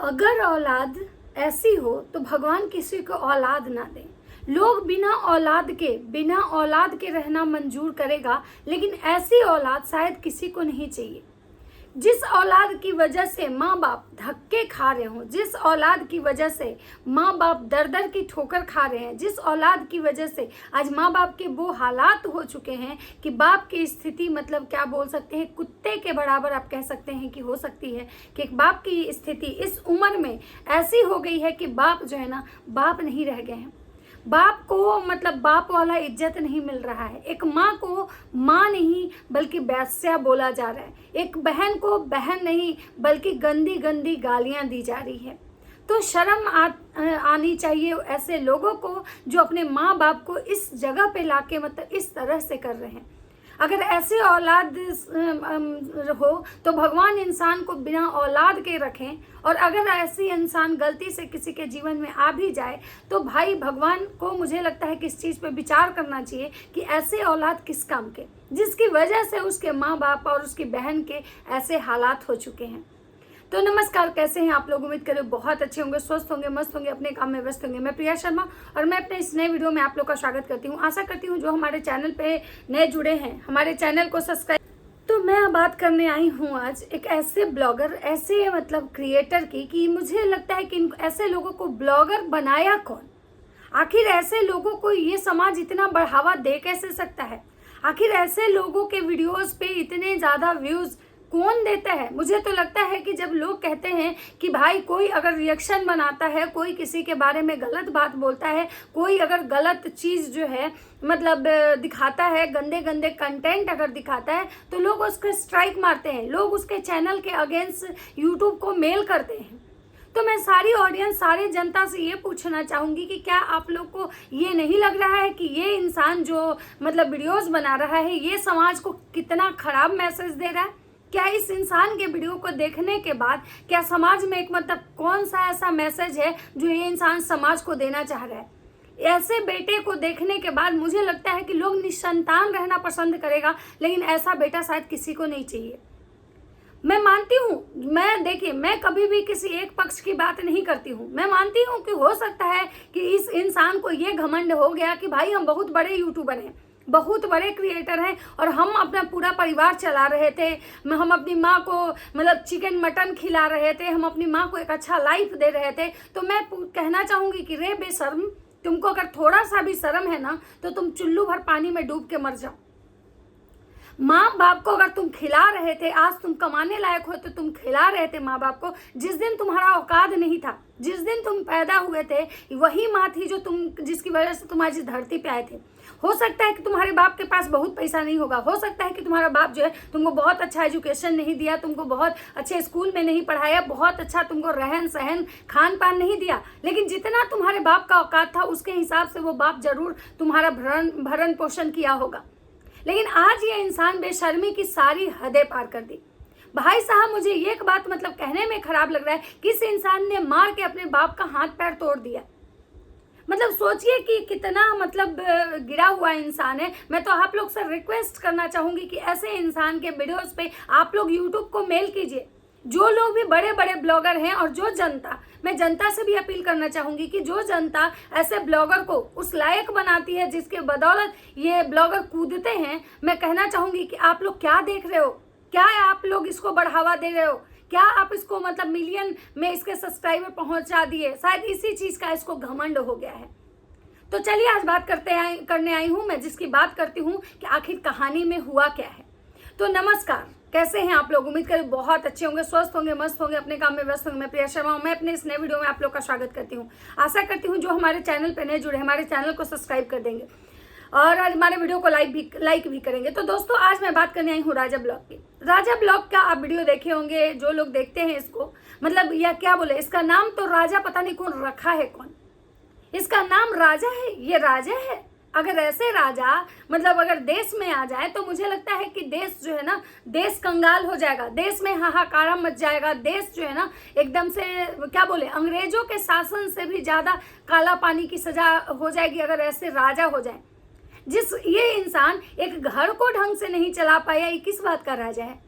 अगर औलाद ऐसी हो तो भगवान किसी को औलाद ना दे। लोग बिना औलाद के रहना मंजूर करेगा, लेकिन ऐसी औलाद शायद किसी को नहीं चाहिए। जिस औलाद की वजह से माँ बाप धक्के खा रहे हों, जिस औलाद की वजह से माँ बाप दर दर की ठोकर खा रहे हैं, जिस औलाद की वजह से आज माँ बाप के वो हालात हो चुके हैं कि बाप की स्थिति मतलब क्या बोल सकते हैं, कुत्ते के बराबर आप कह सकते हैं कि हो सकती है कि एक बाप की स्थिति इस उम्र में ऐसी हो गई है कि बाप जो है ना, बाप नहीं रह गए हैं। बाप को मतलब बाप वाला इज्जत नहीं मिल रहा है। एक माँ को माँ नहीं बल्कि वेश्या बोला जा रहा है। एक बहन को बहन नहीं बल्कि गंदी गंदी गालियाँ दी जा रही है। तो शर्म आनी चाहिए ऐसे लोगों को जो अपने माँ बाप को इस जगह पे लाके मतलब इस तरह से कर रहे हैं। अगर ऐसी औलाद हो तो भगवान इंसान को बिना औलाद के रखें, और अगर ऐसी इंसान गलती से किसी के जीवन में आ भी जाए तो भाई भगवान को मुझे लगता है कि इस चीज़ पे विचार करना चाहिए कि ऐसे औलाद किस काम के, जिसकी वजह से उसके माँ बाप और उसकी बहन के ऐसे हालात हो चुके हैं। तो नमस्कार, कैसे हैं आप लोग? उम्मीद करें बहुत अच्छे होंगे, स्वस्थ होंगे, मस्त होंगे, अपने काम में व्यस्त होंगे। मैं प्रिया शर्मा और मैं अपने इस नए वीडियो में आप लोग का स्वागत करती हूं। आशा करती हूं जो हमारे चैनल पे नए जुड़े हैं हमारे चैनल को सब्सक्राइब। तो मैं बात करने आई हूं आज एक ऐसे ब्लॉगर, ऐसे मतलब क्रिएटर की कि मुझे लगता है कि ऐसे लोगों को ब्लॉगर बनाया कौन? आखिर ऐसे लोगों को ये समाज इतना बढ़ावा दे कैसे सकता है? आखिर ऐसे लोगों के वीडियोस पे इतने ज़्यादा व्यूज़ कौन देता है? मुझे तो लगता है कि जब लोग कहते हैं कि भाई कोई अगर रिएक्शन बनाता है, कोई किसी के बारे में गलत बात बोलता है, कोई अगर गलत चीज़ जो है मतलब दिखाता है, गंदे गंदे कंटेंट अगर दिखाता है, तो लोग उसको स्ट्राइक मारते हैं, लोग उसके चैनल के अगेंस्ट यूट्यूब को मेल करते हैं। तो मैं सारी ऑडियंस, सारी जनता से ये पूछना चाहूँगी कि क्या आप लोग को ये नहीं लग रहा है कि ये इंसान जो मतलब वीडियोस बना रहा है, ये समाज को कितना खराब मैसेज दे रहा है? क्या इस इंसान के वीडियो को देखने के बाद क्या समाज में एक मतलब कौन सा ऐसा मैसेज है जो ये इंसान समाज को देना चाह रहा है? ऐसे बेटे को देखने के बाद मुझे लगता है कि लोग निसंतान रहना पसंद करेगा, लेकिन ऐसा बेटा शायद किसी को नहीं चाहिए। मैं मानती हूँ, मैं कभी भी किसी एक पक्ष की बात नहीं करती हूँ। मैं मानती हूँ कि हो सकता है कि इस इंसान को ये घमंड हो गया कि भाई हम बहुत बड़े यूट्यूबर हैं, बहुत बड़े क्रिएटर हैं और हम अपना पूरा परिवार चला रहे थे, हम अपनी माँ को मतलब चिकन मटन खिला रहे थे, हम अपनी माँ को एक अच्छा लाइफ दे रहे थे। तो मैं कहना चाहूँगी कि रे बेशर्म, तुमको अगर थोड़ा सा भी शर्म है ना तो तुम चुल्लू भर पानी में डूब के मर जाओ। माँ बाप को अगर तुम खिला रहे थे, आज तुम कमाने लायक हो तो तुम खिला रहे थे माँ बाप को। जिस दिन तुम्हारा औकात नहीं था, जिस दिन तुम पैदा हुए थे, वही माँ थी जो जिसकी वजह से तुम आज इस धरती पे आए थे। हो सकता है कि तुम्हारे बाप के पास बहुत पैसा नहीं होगा, हो सकता है कि तुम्हारा बाप जो है तुमको बहुत अच्छा एजुकेशन नहीं दिया, तुमको बहुत अच्छे स्कूल में नहीं पढ़ाया, बहुत अच्छा तुमको रहन सहन खान पान नहीं दिया, लेकिन जितना तुम्हारे बाप का औकात था उसके हिसाब से वो बाप जरूर तुम्हारा भरण पोषण किया होगा। लेकिन आज ये इंसान बेशर्मी की सारी हदें पार कर दी। भाई साहब, मुझे ये एक बात मतलब कहने में खराब लग रहा है कि इस इंसान ने मार के अपने बाप का हाथ पैर तोड़ दिया। मतलब सोचिए कि कितना मतलब गिरा हुआ इंसान है। मैं तो आप लोग से रिक्वेस्ट करना चाहूंगी कि ऐसे इंसान के वीडियोस पे आप लोग यूट्यूब को मेल कीजिए। जो लोग भी बड़े बड़े ब्लॉगर हैं और जो जनता, मैं जनता से भी अपील करना चाहूंगी कि जो जनता ऐसे ब्लॉगर को उस लायक बनाती है जिसके बदौलत ये ब्लॉगर कूदते हैं, मैं कहना चाहूंगी कि आप लोग क्या देख रहे हो? क्या आप लोग इसको बढ़ावा दे रहे हो? क्या आप इसको मतलब मिलियन में इसके सब्सक्राइबर पहुंचा दिए? शायद इसी चीज का इसको घमंड हो गया है। तो चलिए आज बात करने आई हूं मैं, जिसकी बात करती हूं कि आखिर कहानी में हुआ क्या है। तो नमस्कार, कैसे हैं आप लोग? उम्मीद करें बहुत अच्छे होंगे, स्वस्थ होंगे, मस्त होंगे, अपने काम में व्यस्त होंगे। मैं प्रिया शर्मा हूं। मैं अपने इस नए वीडियो में आप लोग का स्वागत करती हूं। आशा करती हूं जो हमारे चैनल पर नए जुड़े हमारे चैनल को सब्सक्राइब कर देंगे और हमारे वीडियो को लाइक भी करेंगे। तो दोस्तों, आज मैं बात करने आई हूँ राजा ब्लॉग की। राजा ब्लॉग का आप वीडियो देखे होंगे, जो लोग देखते हैं इसको मतलब या क्या बोले, इसका नाम तो राजा पता नहीं कौन रखा है, कौन इसका नाम राजा है। ये राजा है। अगर ऐसे राजा मतलब अगर देश में आ जाए तो मुझे लगता है कि देश जो है ना, देश कंगाल हो जाएगा, देश में हाहाकार मच जाएगा, देश जो है ना एकदम से क्या बोले, अंग्रेजों के शासन से भी ज्यादा काला पानी की सजा हो जाएगी अगर ऐसे राजा हो जाए। ये इंसान एक घर को ढंग से नहीं चला पाया, ये किस बात का राजा है?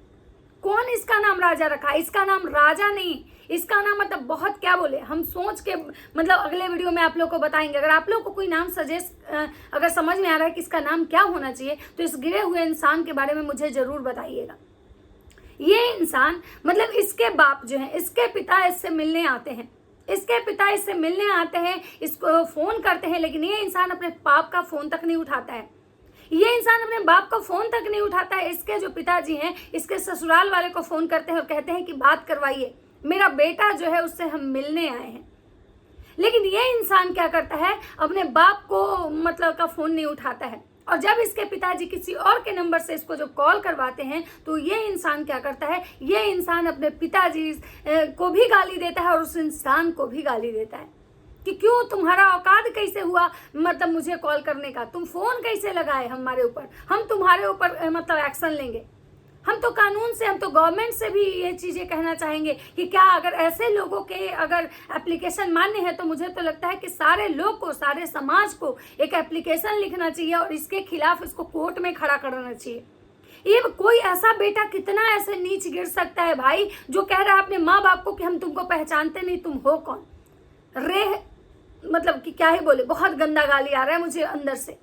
कौन इसका नाम राजा रखा? इसका नाम राजा नहीं, इसका नाम मतलब बहुत क्या बोले, हम सोच के मतलब अगले वीडियो में आप लोग को बताएंगे। अगर आप लोग को कोई नाम सजेस्ट अगर समझ में आ रहा है कि इसका नाम क्या होना चाहिए तो इस गिरे हुए इंसान के बारे में मुझे जरूर बताइएगा। ये इंसान मतलब इसके बाप जो है, इसके पिता इससे मिलने आते हैं, इसके पिता इससे मिलने आते हैं, इसको फोन करते हैं, लेकिन ये इंसान अपने बाप का फोन तक नहीं उठाता है। ये इंसान अपने बाप का फोन तक नहीं उठाता है। इसके जो पिताजी हैं इसके ससुराल वाले को फोन करते हैं और कहते हैं कि बात करवाइए, मेरा बेटा जो है उससे हम मिलने आए हैं। लेकिन ये इंसान क्या करता है, अपने बाप को मतलब का फोन नहीं उठाता है। और जब इसके पिताजी किसी और के नंबर से इसको जो कॉल करवाते हैं तो ये इंसान क्या करता है, ये इंसान अपने पिताजी को भी गाली देता है और उस इंसान को भी गाली देता है कि क्यों, तुम्हारा औकात कैसे हुआ मतलब मुझे कॉल करने का, तुम फोन कैसे लगाए हमारे ऊपर, हम तुम्हारे ऊपर मतलब एक्शन लेंगे। हम तो कानून से, हम तो गवर्नमेंट से भी ये चीज़ें कहना चाहेंगे कि क्या अगर ऐसे लोगों के अगर एप्लीकेशन मान्य है तो मुझे तो लगता है कि सारे लोग को, सारे समाज को एक एप्लीकेशन लिखना चाहिए और इसके खिलाफ इसको कोर्ट में खड़ा करना चाहिए। ये कोई ऐसा बेटा कितना ऐसे नीच गिर सकता है भाई, जो कह रहा है अपने माँ बाप को कि हम तुमको पहचानते नहीं, तुम हो कौन रे, मतलब कि क्या ही बोले, बहुत गंदा गाली आ रहा है मुझे अंदर से।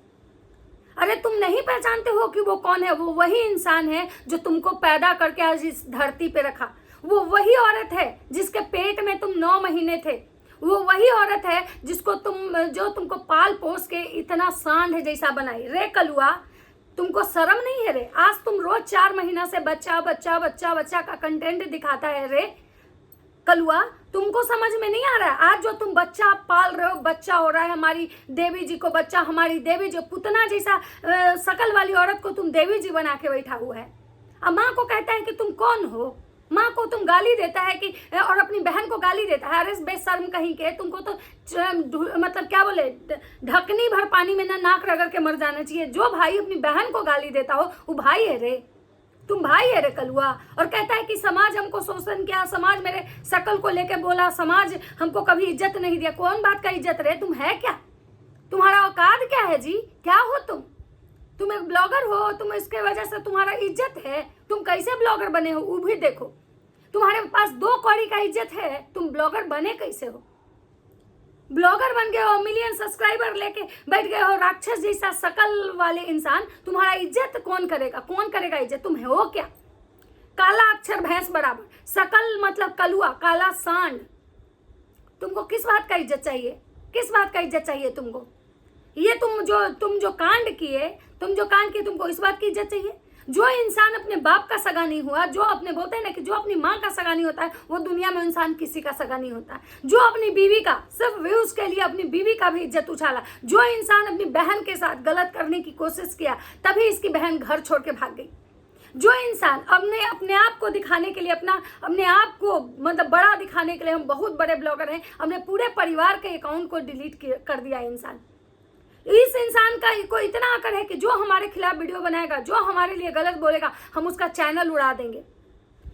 अरे तुम नहीं पहचानते हो कि वो कौन है, वो वही इंसान है जो तुमको पैदा करके आज इस धरती पे रखा, वो वही औरत है जिसके पेट में तुम 9 महीने थे, वो वही औरत है जिसको जो तुमको पाल पोस के इतना सांड जैसा बनाई। रे कलुआ, तुमको शर्म नहीं है रे? आज तुम रोज 4 महीना से बच्चा बच्चा बच्चा बच्चा का कंटेंट दिखाता है रे कलुआ, तुमको समझ में नहीं आ रहा है? आज जो तुम बच्चा पाल रहे हो, बच्चा हो रहा है, हमारी देवी जी को बच्चा, हमारी देवी जो पुतना जैसा शकल वाली औरत को तुम देवी जी बना के बैठा हुआ है। अब माँ को कहता है कि तुम कौन हो, माँ को तुम गाली देता है कि, और अपनी बहन को गाली देता है। अरे बेशर्म कहीं के, तुमको तो मतलब क्या बोले, ढकनी भर पानी में ना नाक रगड़ के मर जाना चाहिए। जो भाई अपनी बहन को गाली देता हो वो भाई है रे, तुम भाई है रे कलुआ। और कहता है कि समाज हमको शोषण किया, समाज मेरे शकल को लेके बोला, समाज हमको कभी इज्जत नहीं दिया। कौन बात का इज्जत रे? तुम है क्या? तुम्हारा औकात क्या है जी? क्या हो तुम एक ब्लॉगर हो, तुम इसके वजह से तुम्हारा इज्जत है। तुम कैसे ब्लॉगर बने हो वो भी देखो, तुम्हारे पास 2 कौड़ी का इज्जत है, तुम ब्लॉगर बने कैसे हो? ब्लॉगर बन गए हो, मिलियन सब्सक्राइबर लेके बैठ गए हो, राक्षस जैसा शकल वाले इंसान। तुम्हारा इज्जत कौन करेगा? कौन करेगा इज्जत? तुम हो क्या? काला अक्षर भैंस बराबर, शकल मतलब कलुआ, काला सांड। तुमको किस बात का इज्जत चाहिए? किस बात का इज्जत चाहिए तुमको? ये तुम जो कांड किए, तुमको इस बात की इज्जत चाहिए? जो इंसान अपने बाप का सगा नहीं हुआ, जो अपने बोलते हैं ना कि जो अपनी माँ का सगा नहीं होता है, वो दुनिया में इंसान किसी का सगा नहीं होता है। जो अपनी बीवी का सिर्फ व्यूज के लिए अपनी बीवी का भी इज्जत उछाला, जो इंसान अपनी बहन के साथ गलत करने की कोशिश किया तभी इसकी बहन घर छोड़ के भाग गई, जो इंसान अपने आप को दिखाने के लिए, अपने आप को मतलब बड़ा दिखाने के लिए, हम बहुत बड़े ब्लॉगर हैं, हमने पूरे परिवार के अकाउंट को डिलीट कर दिया इंसान। इस इंसान का को इतना अकड़ है कि जो हमारे खिलाफ वीडियो बनाएगा, जो हमारे लिए गलत बोलेगा, हम उसका चैनल उड़ा देंगे।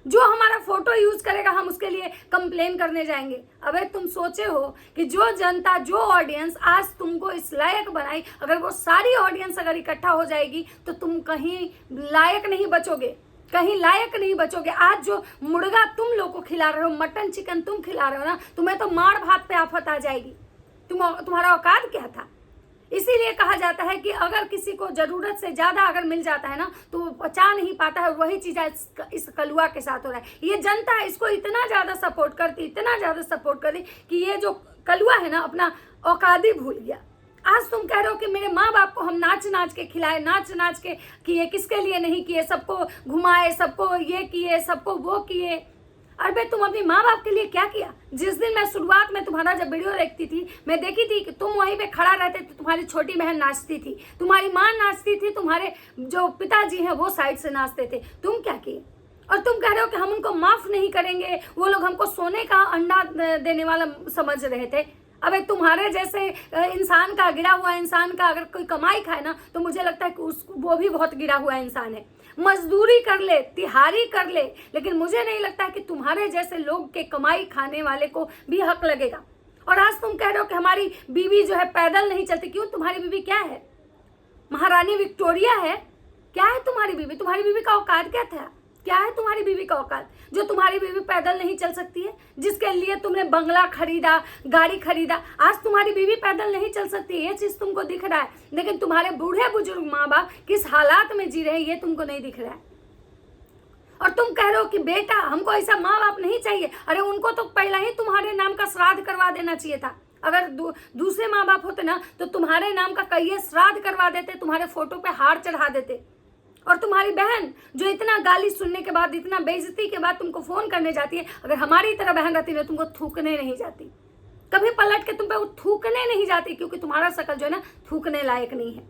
जो हमारा फोटो यूज करेगा हम उसके लिए कंप्लेन करने जाएंगे। अबे तुम सोचे हो कि जो जनता, जो ऑडियंस आज तुमको इस लायक बनाई, अगर वो सारी ऑडियंस अगर इकट्ठा हो जाएगी तो तुम कहीं लायक नहीं बचोगे, कहीं लायक नहीं बचोगे। आज जो मुर्गा तुम लोग को खिला रहे हो, मटन चिकन तुम खिला रहे हो ना, तुम्हें तो मार भात पे आफत आ जाएगी। तुम्हारा औकात क्या था? इसीलिए कहा जाता है कि अगर किसी को जरूरत से ज्यादा अगर मिल जाता है ना तो वो पचा नहीं पाता है। वही चीज इस कलुआ के साथ हो रहा है। ये जनता इसको इतना ज्यादा सपोर्ट करती कि ये जो कलुआ है ना अपना औकात ही भूल गया। आज तुम कह रहे हो कि मेरे माँ बाप को हम नाच नाच के खिलाए, नाच नाच के किए, किसके लिए नहीं किए, सबको घुमाए, सबको ये किए, सबको वो किए। अरे तुम अपनी माँ बाप के लिए क्या किया? जिस दिन मैं शुरुआत में तुम्हारा जब वीडियो देखती थी, मैं देखी थी कि तुम वहीं पे खड़ा रहते थे, तुम्हारी छोटी बहन नाचती थी, तुम्हारी माँ नाचती थी, तुम्हारे जो पिताजी हैं वो साइड से नाचते थे। तुम क्या किए? और तुम कह रहे हो कि हम उनको माफ नहीं करेंगे, वो लोग हमको सोने का अंडा देने वाला समझ रहे थे। अबे तुम्हारे जैसे इंसान का, गिरा हुआ इंसान का अगर कोई कमाई खाए ना तो मुझे लगता है कि वो भी बहुत गिरा हुआ इंसान है। मजदूरी कर ले, तिहारी कर ले, लेकिन मुझे नहीं लगता कि तुम्हारे जैसे लोग के कमाई खाने वाले को भी हक लगेगा। और आज तुम कह रहे हो कि हमारी बीवी जो है पैदल नहीं चलती। क्यों? तुम्हारी बीवी क्या है? महारानी विक्टोरिया है? क्या है तुम्हारी बीवी? तुम्हारी बीवी का औकात क्या था? क्या है तुम्हारी बीवी का औकात जो तुम्हारी बीवी पैदल नहीं चल सकती है, जिसके लिए तुमने बंगला खरीदा, गाड़ी खरीदा। आज तुम्हारी बीवी पैदल नहीं चल सकती, ये चीज तुमको दिख रहा है, लेकिन तुम्हारे बूढ़े बुजुर्ग माँ बाप किस हालात में जी रहे हैं ये तुमको नहीं दिख रहा है। और तुम कह रहे हो कि बेटा हमको ऐसा माँ बाप नहीं चाहिए। अरे उनको तो पहले ही तुम्हारे नाम का श्राद्ध करवा देना चाहिए था। अगर दूसरे माँ बाप होते ना तो तुम्हारे नाम का कई श्राद्ध करवा देते, तुम्हारे फोटो पे हार चढ़ा देते। और तुम्हारी बहन जो इतना गाली सुनने के बाद, इतना बेइज्जती के बाद तुमको फोन करने जाती है, अगर हमारी तरह बहन रहती ना तुमको थूकने नहीं जाती, कभी पलट के तुम पे थूकने नहीं जाती, क्योंकि तुम्हारा शकल जो है ना थूकने लायक नहीं है।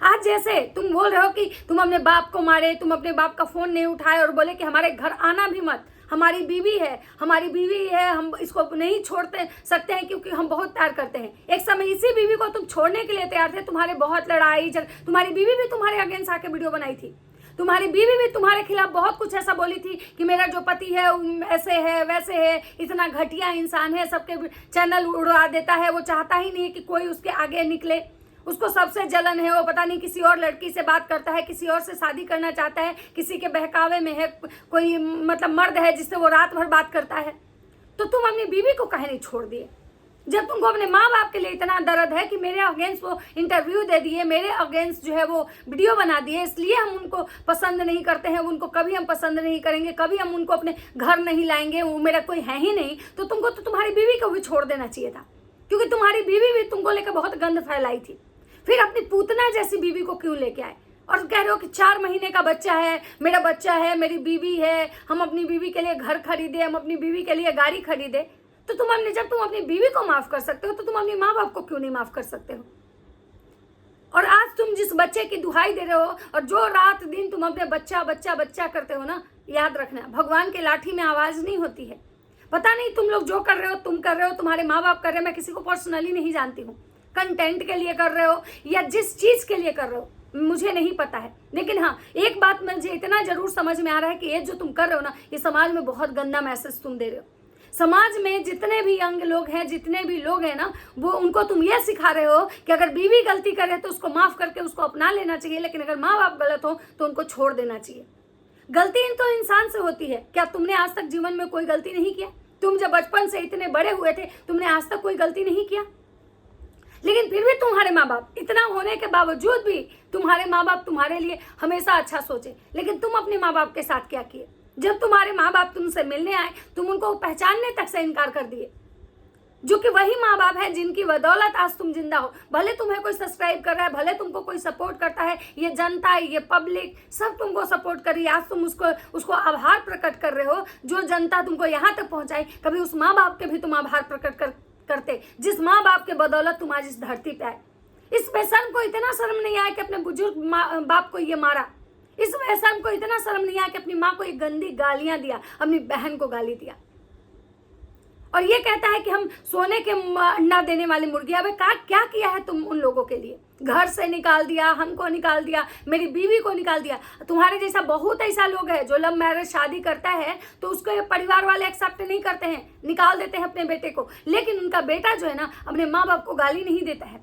आज जैसे तुम बोल रहे हो कि तुम अपने बाप को मारे, तुम अपने बाप का फोन नहीं उठाए और बोले कि हमारे घर आना भी मत, हमारी बीवी है, हमारी बीवी है, हम इसको नहीं छोड़ते सकते हैं क्योंकि हम बहुत प्यार करते हैं। एक समय इसी बीवी को तुम छोड़ने के लिए तैयार थे, तुम्हारे बहुत लड़ाई तुम्हारी बीवी भी तुम्हारे अगेंस्ट आके वीडियो बनाई थी, तुम्हारी बीवी भी तुम्हारे खिलाफ बहुत कुछ ऐसा बोली थी कि मेरा जो पति है ऐसे है वैसे है, इतना घटिया इंसान है, सबके चैनल उड़ा देता है, वो चाहता ही नहीं है कि कोई उसके आगे निकले, उसको सबसे जलन है, वो पता नहीं किसी और लड़की से बात करता है, किसी और से शादी करना चाहता है, किसी के बहकावे में है, कोई मतलब मर्द है जिससे वो रात भर बात करता है। तो तुम अपनी बीवी को कहे नहीं छोड़ दिए, जब तुमको अपने माँ बाप के लिए इतना दर्द है कि मेरे अगेंस्ट वो इंटरव्यू दे दिए, मेरे अगेंस्ट जो है वो वीडियो बना दिए, इसलिए हम उनको पसंद नहीं करते हैं, उनको कभी हम पसंद नहीं करेंगे, कभी हम उनको अपने घर नहीं लाएंगे, वो मेरा कोई है ही नहीं, तो तुमको तो तुम्हारी बीवी को भी छोड़ देना चाहिए था, क्योंकि तुम्हारी बीवी भी तुमको लेकर बहुत गंद फैलाई थी। फिर अपनी पूतना जैसी बीवी को क्यों लेके आए और कह रहे हो कि 4 महीने का बच्चा है, मेरा बच्चा है, मेरी बीवी है, हम अपनी बीवी के लिए घर खरीदे, हम अपनी बीवी के लिए गाड़ी खरीदे। तो जब तुम अपनी बीवी को माफ कर सकते हो तो तुम अपने माँ बाप को क्यों नहीं माफ कर सकते हो? और आज तुम जिस बच्चे की दुहाई दे रहे हो और जो रात दिन तुम अपने बच्चा बच्चा बच्चा करते हो ना, याद रखना भगवान के लाठी में आवाज नहीं होती है। पता नहीं तुम लोग जो कर रहे हो, तुम कर रहे हो, तुम्हारे माँ बाप कर रहे हो, मैं किसी को पर्सनली नहीं जानती हूँ, कंटेंट के लिए कर रहे हो या जिस चीज के लिए कर रहे हो मुझे नहीं पता है, लेकिन हाँ एक बात मुझे इतना जरूर समझ में आ रहा है कि ये जो तुम कर रहे हो ना, ये समाज में बहुत गंदा मैसेज तुम दे रहे हो। समाज में जितने भी यंग लोग हैं, जितने भी लोग हैं ना, वो उनको तुम ये सिखा रहे हो कि अगर बीवी गलती करे तो उसको माफ करके उसको अपना लेना चाहिए, लेकिन अगर माँ बाप गलत हो तो उनको छोड़ देना चाहिए। गलती तो इंसान से होती है। क्या तुमने आज तक जीवन में कोई गलती नहीं किया? तुम जब बचपन से इतने बड़े हुए थे तुमने आज तक कोई गलती नहीं किया, लेकिन फिर भी तुम्हारे माँ बाप, इतना होने के बावजूद भी तुम्हारे माँ बाप तुम्हारे लिए हमेशा अच्छा सोचे। लेकिन तुम अपने माँ बाप के साथ क्या किए? जब तुम्हारे माँ बाप तुमसे मिलने आए तुम उनको पहचानने तक से इनकार कर दिए, जो कि वही माँ बाप है जिनकी बदौलत आज तुम जिंदा हो। भले तुम्हें कोई सब्सक्राइब कर रहा है, भले तुमको कोई सपोर्ट करता है, ये जनता, ये पब्लिक सब तुमको सपोर्ट कर रही है, आज तुम उसको आभार प्रकट कर रहे हो। जो जनता तुमको यहाँ तक पहुँचाई, कभी उस माँ बाप के भी तुम आभार प्रकट करते जिस माँ बाप के बदौलत तुम आज इस धरती पे आए। इस बेशर्म को इतना शर्म नहीं आया कि अपने बुजुर्ग बाप को ये मारा। इस बेशर्म को इतना शर्म नहीं आया कि अपनी माँ को ये गंदी गालियां दिया, अपनी बहन को गाली दिया, और ये कहता है कि हम सोने के अंडा देने वाली मुर्गी। अबे क्या किया है तुम उन लोगों के लिए? घर से निकाल दिया, हमको निकाल दिया, मेरी बीवी को निकाल दिया। तुम्हारे जैसा बहुत ऐसा लोग है जो लव मैरिज शादी करता है तो उसको परिवार वाले एक्सेप्ट नहीं करते हैं, निकाल देते हैं अपने बेटे को, लेकिन उनका बेटा जो है ना अपने माँ बाप को गाली नहीं देता है।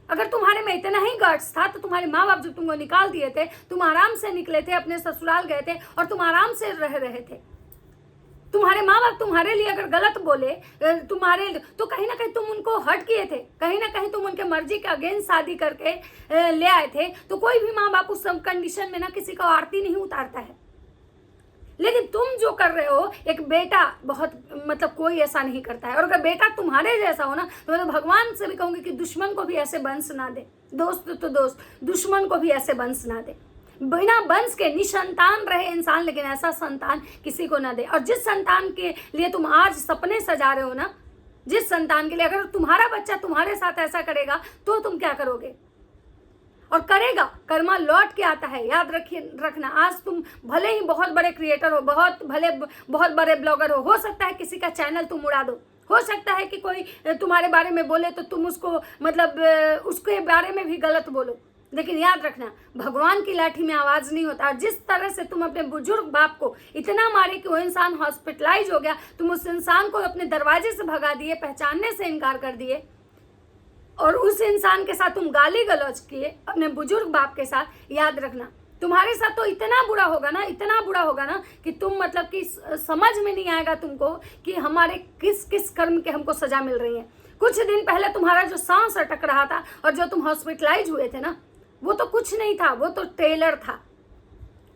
अगर तुम्हारे में इतना ही गट्स था तो तुम्हारे माँ बाप जब तुमको निकाल दिए थे, तुम आराम से निकले थे, अपने ससुराल गए थे और तुम आराम से रह रहे थे। तुम्हारे माँ बाप तुम्हारे लिए अगर गलत बोले तुम्हारे, तो कहीं ना कहीं तुम उनको हर्ट किए थे, कहीं ना कहीं तुम उनके मर्जी के अगेंस्ट शादी करके ले आए थे। तो कोई भी माँ बाप उस कंडीशन में ना किसी का आरती नहीं उतारता है, लेकिन तुम जो कर रहे हो, एक बेटा बहुत मतलब कोई ऐसा नहीं करता है। और अगर बेटा तुम्हारे जैसा हो ना तो मैं तो भगवान से भी कहूंगी कि दुश्मन को भी ऐसे वंश ना दे, दोस्त तो दोस्त, दुश्मन को भी ऐसे वंश ना दे। बिना वंश के निसंतान रहे इंसान, लेकिन ऐसा संतान किसी को ना दे। और जिस संतान के लिए तुम आज सपने सजा रहे हो ना, जिस संतान के लिए, अगर तुम्हारा बच्चा तुम्हारे साथ ऐसा करेगा तो तुम क्या करोगे? और करेगा, कर्मा लौट के आता है, याद रखना। आज तुम भले ही बहुत बड़े क्रिएटर हो, बहुत बड़े ब्लॉगर हो सकता है किसी का चैनल तुम उड़ा दो, हो सकता है कि कोई तुम्हारे बारे में बोले तो तुम उसको मतलब उसके बारे में भी गलत बोलो, लेकिन याद रखना भगवान की लाठी में आवाज नहीं होता। और जिस तरह से तुम अपने बुजुर्ग बाप को इतना मारे कि वो इंसान हॉस्पिटलाइज हो गया, तुम उस इंसान को अपने दरवाजे से भगा दिए, पहचानने से इनकार कर दिए, और उस इंसान के साथ तुम गाली गलौज किए अपने बुजुर्ग बाप के साथ। याद रखना तुम्हारे साथ तो इतना बुरा होगा ना, इतना बुरा होगा ना कि तुम मतलब कि समझ में नहीं आएगा तुमको कि हमारे किस किस कर्म के हमको सजा मिल रही है। कुछ दिन पहले तुम्हारा जो सांस अटक रहा था और जो तुम हॉस्पिटलाइज हुए थे ना, वो तो कुछ नहीं था, वो तो ट्रेलर था।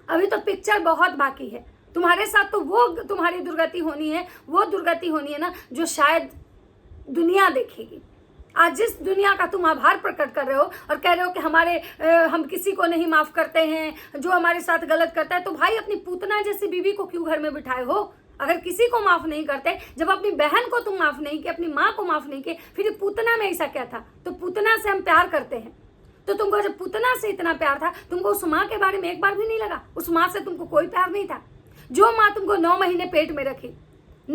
अभी तो पिक्चर बहुत बाकी है। तुम्हारे साथ तो वो तुम्हारी दुर्गति होनी है, वो दुर्गति होनी है ना जो शायद दुनिया देखेगी। आज जिस दुनिया का तुम आभार प्रकट कर रहे हो और कह रहे हो कि हम किसी को नहीं माफ करते हैं जो हमारे साथ गलत करता है, तो भाई अपनी पूतना जैसी बीवी को क्यों घर में बिठाए हो? अगर किसी को माफ नहीं करते, जब अपनी बहन को तुम माफ नहीं किए, अपनी माँ को माफ नहीं किए, फिर पूतना में ऐसा क्या था? तो पूतना से हम प्यार करते हैं, तो तुमको जब पूतना से इतना प्यार था, तुमको उस माँ के बारे में एक बार भी नहीं लगा? उस माँ से तुमको कोई प्यार नहीं था? जो माँ तुमको 9 महीने पेट में रखी,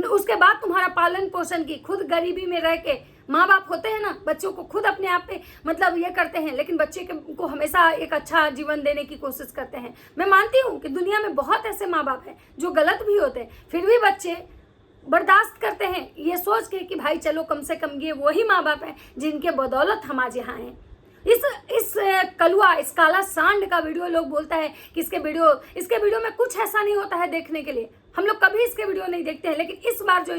उसके बाद तुम्हारा पालन पोषण की, खुद गरीबी में रह के, माँ बाप होते हैं ना, बच्चों को खुद अपने आप पे मतलब ये करते हैं, लेकिन बच्चे को हमेशा एक अच्छा जीवन देने की कोशिश करते हैं। मैं मानती हूँ कि दुनिया में बहुत ऐसे माँ बाप हैं जो गलत भी होते हैं, फिर भी बच्चे बर्दाश्त करते हैं ये सोच के कि भाई चलो कम से कम ये वही माँ बाप हैं जिनके बदौलत हम आज यहाँ हैं। इस कलुआ, इस काला सांड का वीडियो लोग बोलता है कि इसके वीडियो में कुछ ऐसा नहीं होता है देखने के लिए। हम लोग कभी इसके वीडियो नहीं देखते हैं, लेकिन इस बार जो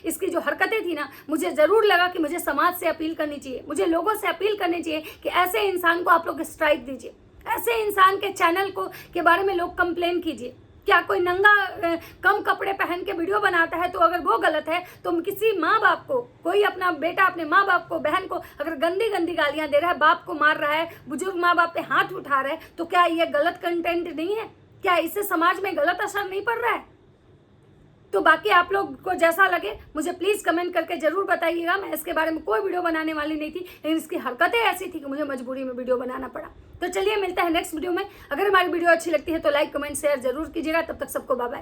इसकी जो हरकतें थी ना, मुझे ज़रूर लगा कि मुझे समाज से अपील करनी चाहिए, मुझे लोगों से अपील करनी चाहिए कि ऐसे इंसान को आप लोग स्ट्राइक दीजिए, ऐसे इंसान के चैनल के बारे में लोग कंप्लेन कीजिए। क्या कोई नंगा कम कपड़े पहन के वीडियो बनाता है तो अगर वो गलत है, तो किसी माँ बाप को, कोई अपना बेटा अपने माँ बाप को, बहन को अगर गंदी गंदी गालियाँ दे रहा है, बाप को मार रहा है, बुजुर्ग माँ बाप पे हाथ उठा रहा है, तो क्या ये गलत कंटेंट नहीं है? क्या इससे समाज में गलत असर नहीं पड़ रहा है? तो बाकी आप लोग को जैसा लगे मुझे प्लीज़ कमेंट करके ज़रूर बताइएगा। मैं इसके बारे में कोई वीडियो बनाने वाली नहीं थी, लेकिन इसकी हरकतें ऐसी थी कि मुझे मजबूरी में वीडियो बनाना पड़ा। तो चलिए मिलते हैं नेक्स्ट वीडियो में। अगर हमारी वीडियो अच्छी लगती है तो लाइक कमेंट शेयर जरूर कीजिएगा। तब तक सबको बाय बाय।